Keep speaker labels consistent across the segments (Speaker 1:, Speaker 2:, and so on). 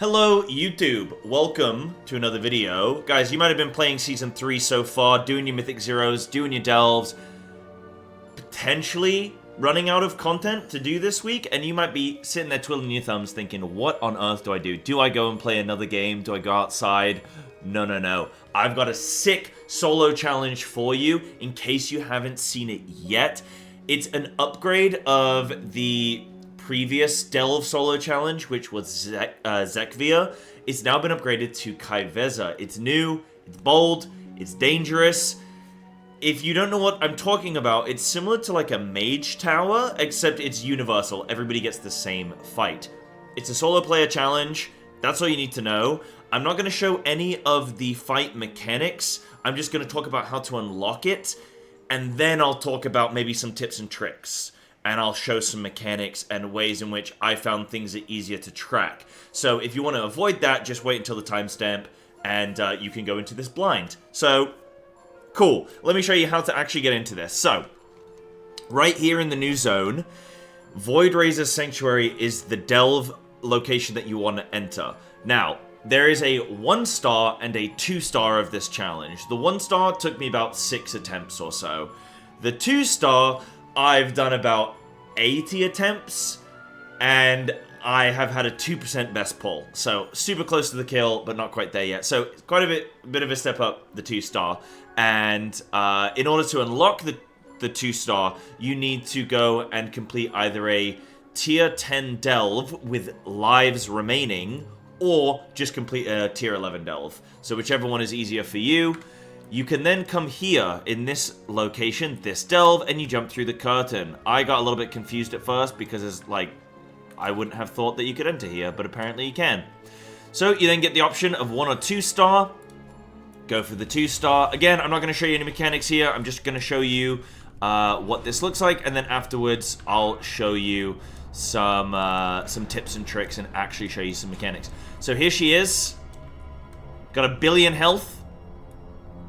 Speaker 1: Hello YouTube, welcome to another video. Guys, you might have been playing Season 3 so far, doing your Mythic Zeros, doing your Delves, potentially running out of content to do this week, and you might be sitting there twiddling your thumbs thinking, what on earth do I do? Do I go and play another game? Do I go outside? No. I've got a sick solo challenge for you in case you haven't seen it yet. It's an upgrade of the previous Delve solo challenge, which was zekvir. It's now been upgraded to Kyveza. It's new, it's bold, it's dangerous. If you don't know what I'm talking about, it's similar to like a mage tower, except it's universal. Everybody gets the same fight. It's a solo player challenge. That's all you need to know. I'm not going to show any of the fight mechanics. I'm just going to talk about how to unlock it, and then I'll talk about maybe some tips and tricks. And I'll show some mechanics and ways in which I found things are easier to track. So if you want to avoid that, just wait until the timestamp, and you can go into this blind. So, cool. Let me show you how to actually get into this. So, right here in the new zone, Void Razor's Sanctuary is the Delve location that you want to enter. Now, there is a 1-star and a 2-star of this challenge. The 1-star took me about 6 attempts or so. The 2-star, I've done about 80 attempts, and I have had a 2% best pull. So, super close to the kill, but not quite there yet. So, it's quite a bit of a step up, the 2-star. And in order to unlock the 2-star, you need to go and complete either a tier 10 delve with lives remaining, or just complete a tier 11 delve. So, whichever one is easier for you. You can then come here in this location, this delve, and you jump through the curtain. I got a little bit confused at first because it's like, I wouldn't have thought that you could enter here, but apparently you can. So you then get the option of 1 or 2-star. Go for the 2-star. Again, I'm not going to show you any mechanics here. I'm just going to show you what this looks like, and then afterwards I'll show you some tips and tricks and actually show you some mechanics. So here she is. Got 1 billion health.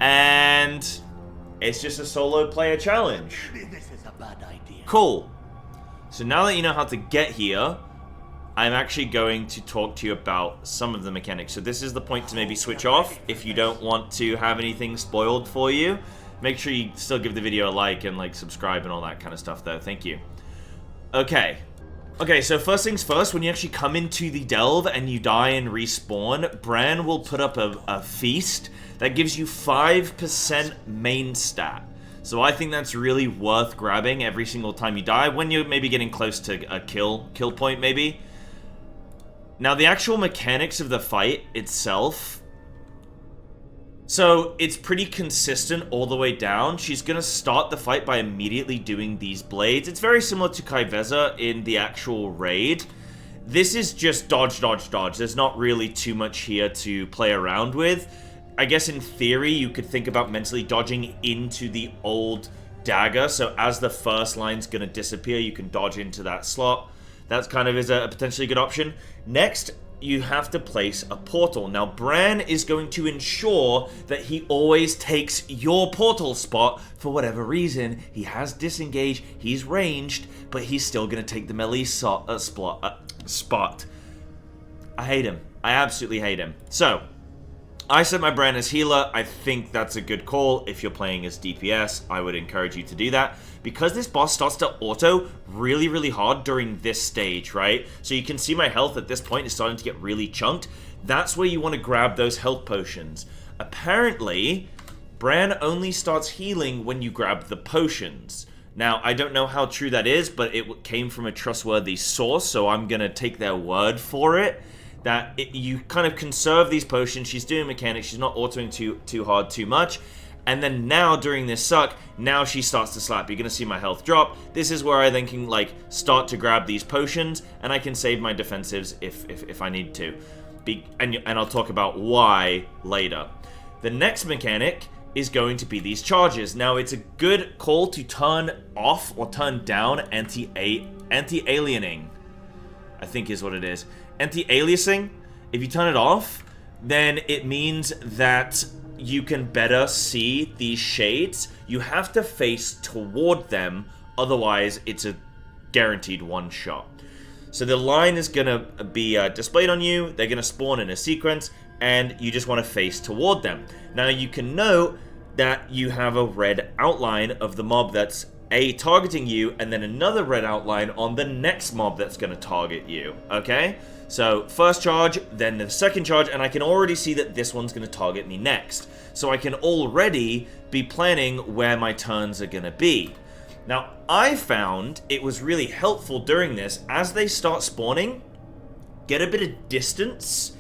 Speaker 1: And it's just a solo player challenge.
Speaker 2: This is a bad idea.
Speaker 1: Cool. So now that you know how to get here, I'm actually going to talk to you about some of the mechanics. So this is the point to maybe switch off if you don't want to have anything spoiled for you. Make sure you still give the video a like and subscribe and all that kind of stuff though. Thank you. Okay, so first things first, when you actually come into the delve and you die and respawn, Bran will put up a feast that gives you 5% main stat. So I think that's really worth grabbing every single time you die, when you're maybe getting close to a kill point maybe. Now the actual mechanics of the fight itself, so it's pretty consistent all the way down. She's going to start the fight by immediately doing these blades. It's very similar to Kyveza in the actual raid. This is just dodge, dodge, dodge. There's not really too much here to play around with. I guess in theory, you could think about mentally dodging into the old dagger. So as the first line's going to disappear, you can dodge into that slot. That kind of is a potentially good option. Next, you have to place a portal. Now, Bran is going to ensure that he always takes your portal spot. For whatever reason, he has disengaged, he's ranged, but he's still going to take the melee spot. I hate him. I absolutely hate him. So, I set my Bran as healer. I think that's a good call. If you're playing as DPS, I would encourage you to do that. Because this boss starts to auto really, really hard during this stage, right? So you can see my health at this point is starting to get really chunked. That's where you want to grab those health potions. Apparently, Bran only starts healing when you grab the potions. Now, I don't know how true that is, but it came from a trustworthy source, so I'm going to take their word for it. That you kind of conserve these potions. She's doing mechanics. She's not autoing too hard, too much. And then now, during this suck, now she starts to slap. You're going to see my health drop. This is where I then can, start to grab these potions, and I can save my defensives if I need to. And I'll talk about why later. The next mechanic is going to be these charges. Now, it's a good call to turn off or turn down anti-aliening, I think is what it is. Anti-aliasing, if you turn it off, then it means that you can better see these shades. You have to face toward them, otherwise it's a guaranteed one shot. So the line is going to be displayed on you. They're going to spawn in a sequence, and you just want to face toward them. Now you can note that you have a red outline of the mob that's targeting you, and then another red outline on the next mob that's going to target you, okay? So first charge, then the second charge, and I can already see that this one's going to target me next. So I can already be planning where my turns are going to be. Now, I found it was really helpful during this, as they start spawning, get a bit of distance,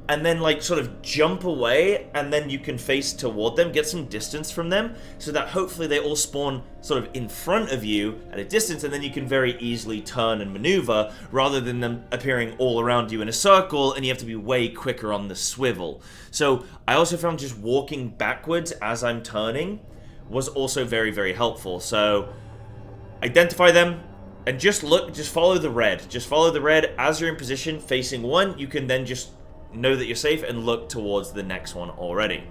Speaker 1: and then like sort of jump away, and then you can face toward them, get some distance from them, so that hopefully they all spawn sort of in front of you at a distance, and then you can very easily turn and maneuver, rather than them appearing all around you in a circle, and you have to be way quicker on the swivel. So I also found just walking backwards as I'm turning was also very, very helpful. So identify them, and just follow the red. Just follow the red as you're in position facing one. You can then just know that you're safe and look towards the next one already.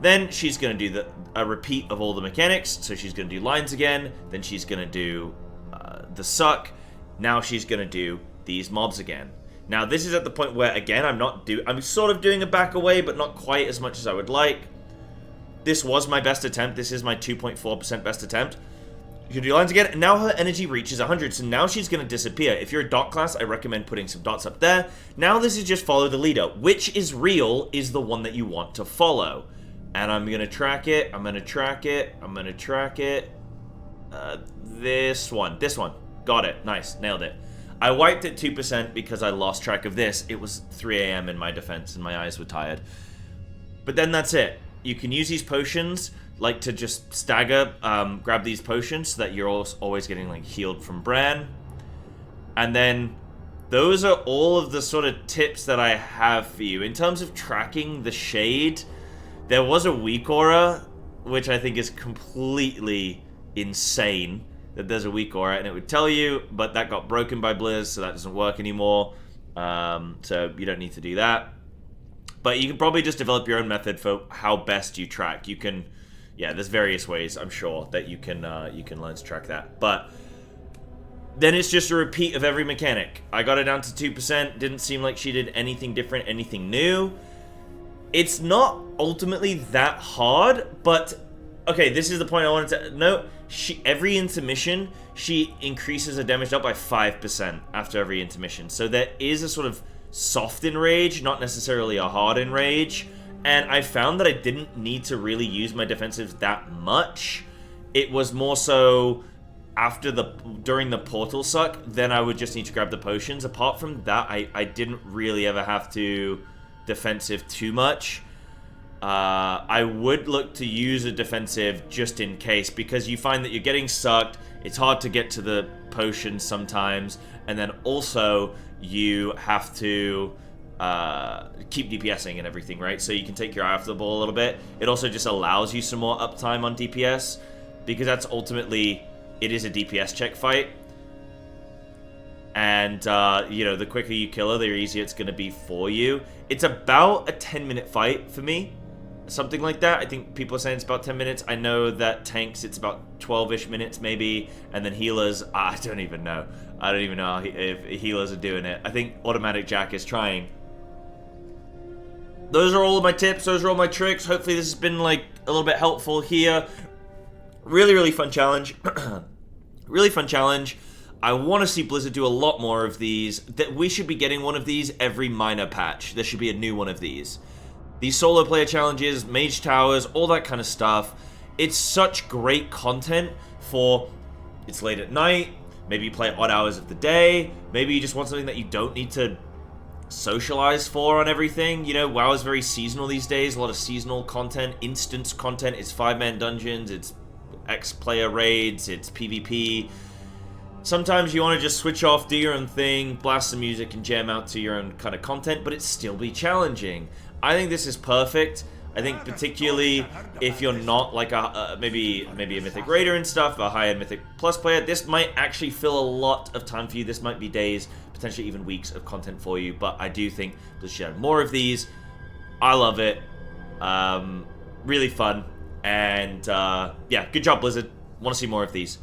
Speaker 1: Then she's going to do a repeat of all the mechanics. So she's going to do lines again, then she's going to do the suck. Now she's going to do these mobs again. Now this is at the point where, again, I'm sort of doing a back away, but not quite as much as I would like. This was my best attempt. This is my 2.4% best attempt. You can do lines again, and now her energy reaches 100, so now she's going to disappear. If you're a dot class, I recommend putting some dots up there. Now this is just follow the leader. Which is real is the one that you want to follow. And I'm going to track it, I'm going to track it, I'm going to track it. This one. Got it. Nice. Nailed it. I wiped at 2% because I lost track of this. It was 3 AM in my defense, and my eyes were tired. But then that's it. You can use these potions, like to just stagger, grab these potions so that you're always getting like healed from Bran. And then those are all of the sort of tips that I have for you. In terms of tracking the shade, there was a weak aura, which I think is completely insane that there's a weak aura, and it would tell you, but that got broken by Blizz, so that doesn't work anymore. So you don't need to do that. But you can probably just develop your own method for how best you track. You can, yeah, there's various ways, I'm sure, that you can learn to track that. But then it's just a repeat of every mechanic. I got it down to 2%. Didn't seem like she did anything different, anything new. It's not ultimately that hard, but okay, this is the point I wanted to note. Every intermission, she increases her damage up by 5% after every intermission. So there is a sort of soft enrage, not necessarily a hard enrage, and I found that I didn't need to really use my defensives that much. It was more so during the portal suck, then I would just need to grab the potions. Apart from that, I didn't really ever have to defensive too much. I would look to use a defensive just in case, because you find that you're getting sucked, it's hard to get to the potions sometimes, and then also you have to keep DPSing and everything, right? So you can take your eye off the ball a little bit. It also just allows you some more uptime on DPS, because that's ultimately, it is a DPS check fight. And, you know, the quicker you kill her, the easier it's going to be for you. It's about a 10-minute fight for me. Something like that. I think people are saying it's about 10 minutes. I know that tanks, it's about 12-ish minutes maybe. And then healers, I don't even know. I don't even know if healers are doing it. I think Automatic Jack is trying. Those are all of my tips. Those are all my tricks. Hopefully this has been, like, a little bit helpful here. Really, really fun challenge. Really fun challenge. I want to see Blizzard do a lot more of these. That we should be getting one of these every minor patch. There should be a new one of these. These solo player challenges, mage towers, all that kind of stuff. It's such great content for, it's late at night, maybe you play at odd hours of the day, maybe you just want something that you don't need to socialize for on everything. You know, WoW is very seasonal these days, a lot of seasonal content, instance content, it's 5-man dungeons, it's X-player raids, it's PvP. Sometimes you want to just switch off, do your own thing, blast some music and jam out to your own kind of content, but it still be challenging. I think this is perfect. I think particularly if you're not like a maybe a Mythic Raider and stuff, a high-end Mythic Plus player, this might actually fill a lot of time for you. This might be days, potentially even weeks of content for you, but I do think there's should have more of these. I love it. Really fun. And yeah, good job, Blizzard. Want to see more of these.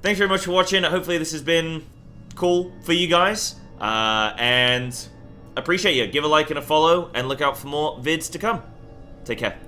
Speaker 1: Thanks very much for watching. Hopefully this has been cool for you guys. And appreciate you. Give a like and a follow, and look out for more vids to come. Take care.